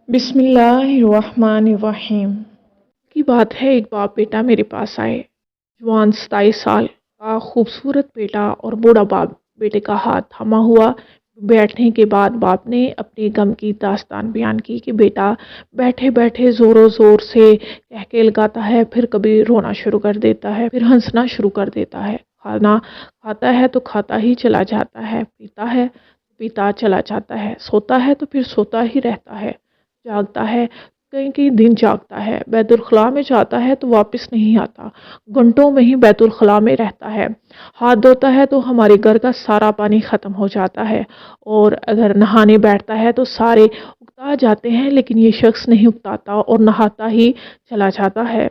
بسم اللہ الرحمن الرحیم کی بات ہے، ایک باپ بیٹا میرے پاس آئے۔ جوان 27 سال کا خوبصورت بیٹا اور بوڑھا باپ بیٹے کا ہاتھ تھاما ہوا۔ بیٹھنے کے بعد باپ نے اپنے غم کی داستان بیان کی کہ بیٹا بیٹھے بیٹھے زوروں زور سے کہکے لگاتا ہے، پھر کبھی رونا شروع کر دیتا ہے، پھر ہنسنا شروع کر دیتا ہے۔ کھانا کھاتا ہے تو کھاتا ہی چلا جاتا ہے، پیتا ہے تو پیتا چلا جاتا ہے، سوتا ہے تو پھر سوتا ہی رہتا ہے، جاگتا ہے کئی کئی دن جاگتا ہے، بیت الخلاء میں جاتا ہے تو واپس نہیں آتا، گھنٹوں میں ہی بیت الخلاء میں رہتا ہے۔ ہاتھ دھوتا ہے تو ہمارے گھر کا سارا پانی ختم ہو جاتا ہے، اور اگر نہانے بیٹھتا ہے تو سارے اگتا جاتے ہیں، لیکن یہ شخص نہیں اگتاتا اور نہاتا ہی چلا جاتا ہے۔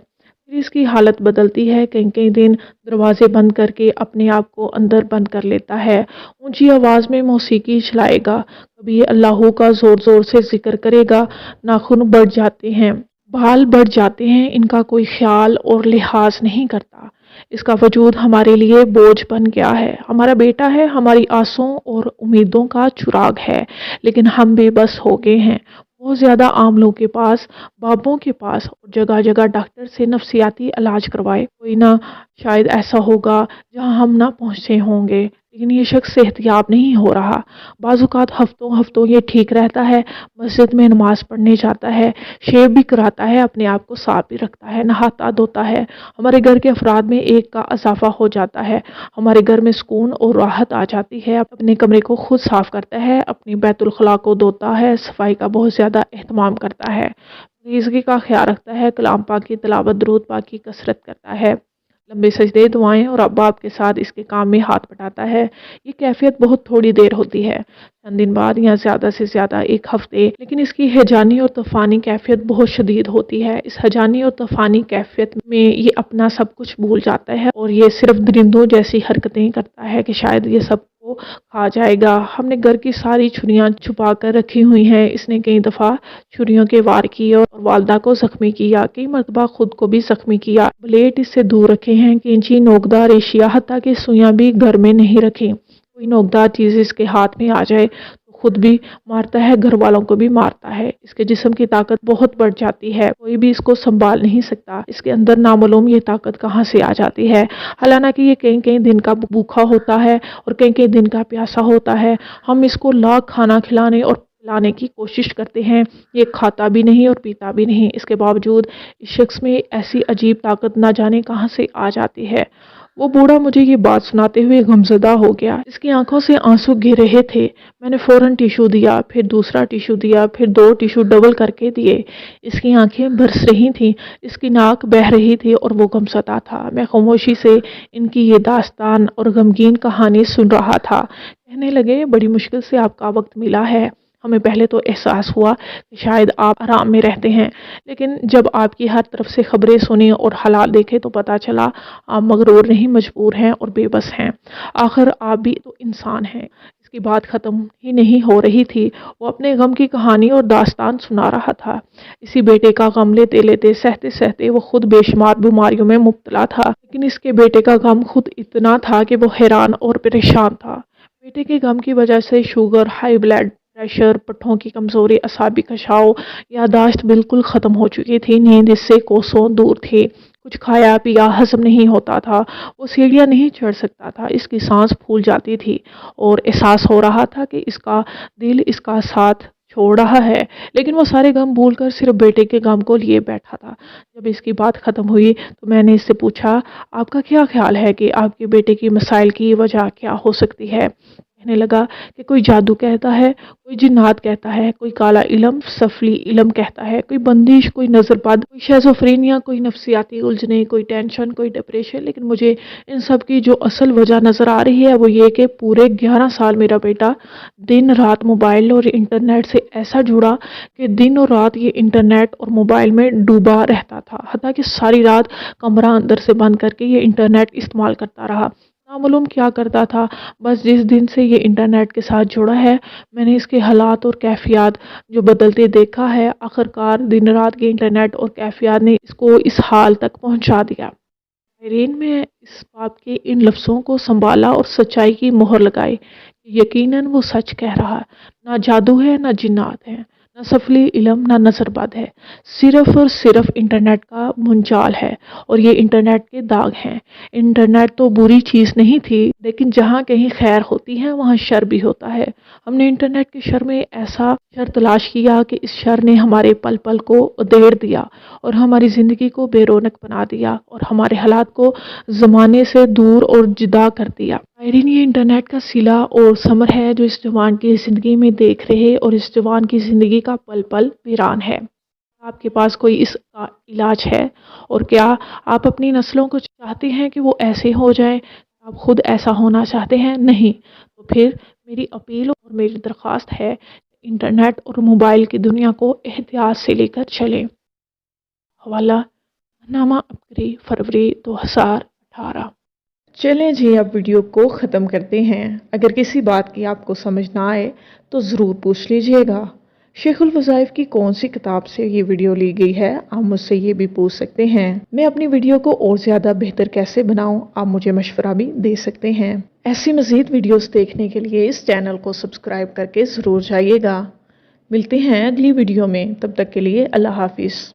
پھر اس کی حالت بدلتی ہے، کئی کئی دن دروازے بند کر کے اپنے آپ کو اندر بند کر لیتا ہے، اونچی آواز میں موسیقی چلائے گا، کبھی اللہ کا زور زور سے ذکر کرے گا۔ ناخن بڑھ جاتے ہیں، بال بڑھ جاتے ہیں، ان کا کوئی خیال اور لحاظ نہیں کرتا۔ اس کا وجود ہمارے لیے بوجھ بن گیا ہے۔ ہمارا بیٹا ہے، ہماری آسوں اور امیدوں کا چراغ ہے، لیکن ہم بے بس ہو گئے ہیں۔ بہت زیادہ عام لوگوں کے پاس، بابوں کے پاس اور جگہ جگہ ڈاکٹر سے نفسیاتی علاج کروائے، کوئی نہ شاید ایسا ہوگا جہاں ہم نہ پہنچے ہوں گے، لیکن یہ شخص صحت یاب نہیں ہو رہا۔ بعض اوقات ہفتوں ہفتوں یہ ٹھیک رہتا ہے، مسجد میں نماز پڑھنے جاتا ہے، شیو بھی کراتا ہے، اپنے آپ کو صاف بھی رکھتا ہے، نہاتا دھوتا ہے، ہمارے گھر کے افراد میں ایک کا اضافہ ہو جاتا ہے، ہمارے گھر میں سکون اور راحت آ جاتی ہے، اپنے کمرے کو خود صاف کرتا ہے، اپنی بیت الخلاء کو دھوتا ہے، صفائی کا بہت زیادہ اہتمام کرتا ہے، پاکیزگی کا خیال رکھتا ہے، کلام پاک کی تلاوت، درود پاک کی کثرت کرتا ہے، لمبے سجدے، دعائیں اور باپ کے ساتھ اس کے کام میں ہاتھ بٹاتا ہے۔ یہ کیفیت بہت تھوڑی دیر ہوتی ہے، چند دن بعد یا زیادہ سے زیادہ ایک ہفتے، لیکن اس کی ہیجانی اور طوفانی کیفیت بہت شدید ہوتی ہے۔ اس ہیجانی اور طوفانی کیفیت میں یہ اپنا سب کچھ بھول جاتا ہے، اور یہ صرف درندوں جیسی حرکتیں کرتا ہے کہ شاید یہ سب کو کھا جائے گا۔ ہم نے گھر کی ساری چھریاں چھپا کر رکھی ہوئی ہیں۔ اس نے کئی دفعہ چھریوں کے وار کیے اور والدہ کو زخمی کیا، کئی مرتبہ خود کو بھی زخمی کیا۔ بلیڈ اس سے دور رکھے ہیں، کینچی، نوکدار اشیاء، حتیٰ کہ سوئیاں بھی گھر میں نہیں رکھی۔ کوئی نوکدار چیز اس کے ہاتھ میں آ جائے تو خود بھی مارتا ہے، گھر والوں کو بھی مارتا ہے۔ اس کے جسم کی طاقت بہت بڑھ جاتی ہے، کوئی بھی اس کو سنبھال نہیں سکتا۔ اس کے اندر نامعلوم یہ طاقت کہاں سے آ جاتی ہے، حالانکہ یہ کئی کئی دن کا بھوکا ہوتا ہے اور کئی کئی دن کا پیاسا ہوتا ہے۔ ہم اس کو لاکھ کھانا کھلانے اور پلانے کی کوشش کرتے ہیں، یہ کھاتا بھی نہیں اور پیتا بھی نہیں۔ اس کے باوجود اس شخص میں ایسی عجیب طاقت نہ جانے کہاں سے آ جاتی ہے۔ وہ بوڑھا مجھے یہ بات سناتے ہوئے غمزدہ ہو گیا۔ اس کی آنکھوں سے آنسو گر رہے تھے۔ میں نے فوراً ٹیشو دیا، پھر دوسرا ٹیشو دیا، پھر 2 ٹیشو ڈبل کر کے دیے۔ اس کی آنکھیں برس رہی تھیں، اس کی ناک بہہ رہی تھی اور وہ غمزدہ تھا۔ میں خاموشی سے ان کی یہ داستان اور غمگین کہانی سن رہا تھا۔ کہنے لگے، بڑی مشکل سے آپ کا وقت ملا ہے۔ ہمیں پہلے تو احساس ہوا کہ شاید آپ آرام میں رہتے ہیں، لیکن جب آپ کی ہر طرف سے خبریں سنی اور حالات دیکھے تو پتہ چلا آپ مغرور نہیں، مجبور ہیں اور بے بس ہیں۔ آخر آپ بھی تو انسان ہیں۔ اس کی بات ختم ہی نہیں ہو رہی تھی، وہ اپنے غم کی کہانی اور داستان سنا رہا تھا۔ اسی بیٹے کا غم لیتے لیتے، سہتے سہتے وہ خود بے شمار بیماریوں میں مبتلا تھا، لیکن اس کے بیٹے کا غم خود اتنا تھا کہ وہ حیران اور پریشان تھا۔ بیٹے کے غم کی وجہ سے شوگر، ہائی بلڈ پریشر، پٹھوں کی کمزوری، اعصابی کشاؤ، یادداشت بالکل ختم ہو چکی تھی، نیند اس سے کوسوں دور تھی، کچھ کھایا پیا ہضم نہیں ہوتا تھا، وہ سیڑھیاں نہیں چڑھ سکتا تھا، اس کی سانس پھول جاتی تھی اور احساس ہو رہا تھا کہ اس کا دل اس کا ساتھ چھوڑ رہا ہے، لیکن وہ سارے غم بھول کر صرف بیٹے کے غم کو لیے بیٹھا تھا۔ جب اس کی بات ختم ہوئی تو میں نے اس سے پوچھا، آپ کا کیا خیال ہے کہ آپ کے بیٹے کی مسائل کی وجہ کیا ہو سکتی ہے؟ کہنے لگا کہ کوئی جادو کہتا ہے، کوئی جنات کہتا ہے، کوئی کالا علم، سفلی علم کہتا ہے، کوئی بندش، کوئی نظر بد، کوئی شیزوفرینیا، کوئی نفسیاتی الجھنیں، کوئی ٹینشن، کوئی ڈپریشن، لیکن مجھے ان سب کی جو اصل وجہ نظر آ رہی ہے وہ یہ کہ پورے 11 سال میرا بیٹا دن رات موبائل اور انٹرنیٹ سے ایسا جڑا کہ دن اور رات یہ انٹرنیٹ اور موبائل میں ڈوبا رہتا تھا، حتیٰ کہ ساری رات کمرہ اندر سے بند کر کے یہ انٹرنیٹ استعمال کرتا رہا۔ نامعلوم کیا کرتا تھا، بس جس دن سے یہ انٹرنیٹ کے ساتھ جڑا ہے میں نے اس کے حالات اور کیفیات جو بدلتے دیکھا ہے، آخرکار دن رات کے انٹرنیٹ اور کیفیات نے اس کو اس حال تک پہنچا دیا۔ ماہرین میں اس باپ کے ان لفظوں کو سنبھالا اور سچائی کی مہر لگائی کہ یقیناً وہ سچ کہہ رہا ہے، نہ جادو ہے، نہ جنات ہیں، نہ سفلی علم نہ نظربد ہے، صرف اور صرف انٹرنیٹ کا منجال ہے اور یہ انٹرنیٹ کے داغ ہیں۔ انٹرنیٹ تو بری چیز نہیں تھی، لیکن جہاں کہیں خیر ہوتی ہے وہاں شر بھی ہوتا ہے۔ ہم نے انٹرنیٹ کے شر میں ایسا شر تلاش کیا کہ اس شر نے ہمارے پل پل کو ادھیڑ دیا اور ہماری زندگی کو بے رونق بنا دیا اور ہمارے حالات کو زمانے سے دور اور جدا کر دیا۔ ناظرین، یہ انٹرنیٹ کا صلہ اور ثمر ہے جو اس جوان کی زندگی میں دیکھ رہے اور اس جوان کی زندگی کا پل پل ویران ہے۔ آپ کے پاس کوئی اس کا علاج ہے؟ اور کیا آپ اپنی نسلوں کو چاہتے ہیں کہ وہ ایسے ہو جائیں؟ آپ خود ایسا ہونا چاہتے ہیں؟ نہیں تو پھر میری اپیل اور میری درخواست ہے کہ انٹرنیٹ اور موبائل کی دنیا کو احتیاط سے لے کر چلیں۔ حوالہ نامہ ابکری فروری 2018۔ چلیں جی، اب ویڈیو کو ختم کرتے ہیں۔ اگر کسی بات کی آپ کو سمجھ نہ آئے تو ضرور پوچھ لیجئے گا۔ شیخ الوظائف کی کون سی کتاب سے یہ ویڈیو لی گئی ہے، آپ مجھ سے یہ بھی پوچھ سکتے ہیں۔ میں اپنی ویڈیو کو اور زیادہ بہتر کیسے بناؤں، آپ مجھے مشورہ بھی دے سکتے ہیں۔ ایسی مزید ویڈیوز دیکھنے کے لیے اس چینل کو سبسکرائب کر کے ضرور جائیے گا۔ ملتے ہیں اگلی ویڈیو میں، تب تک کے لیے اللہ حافظ۔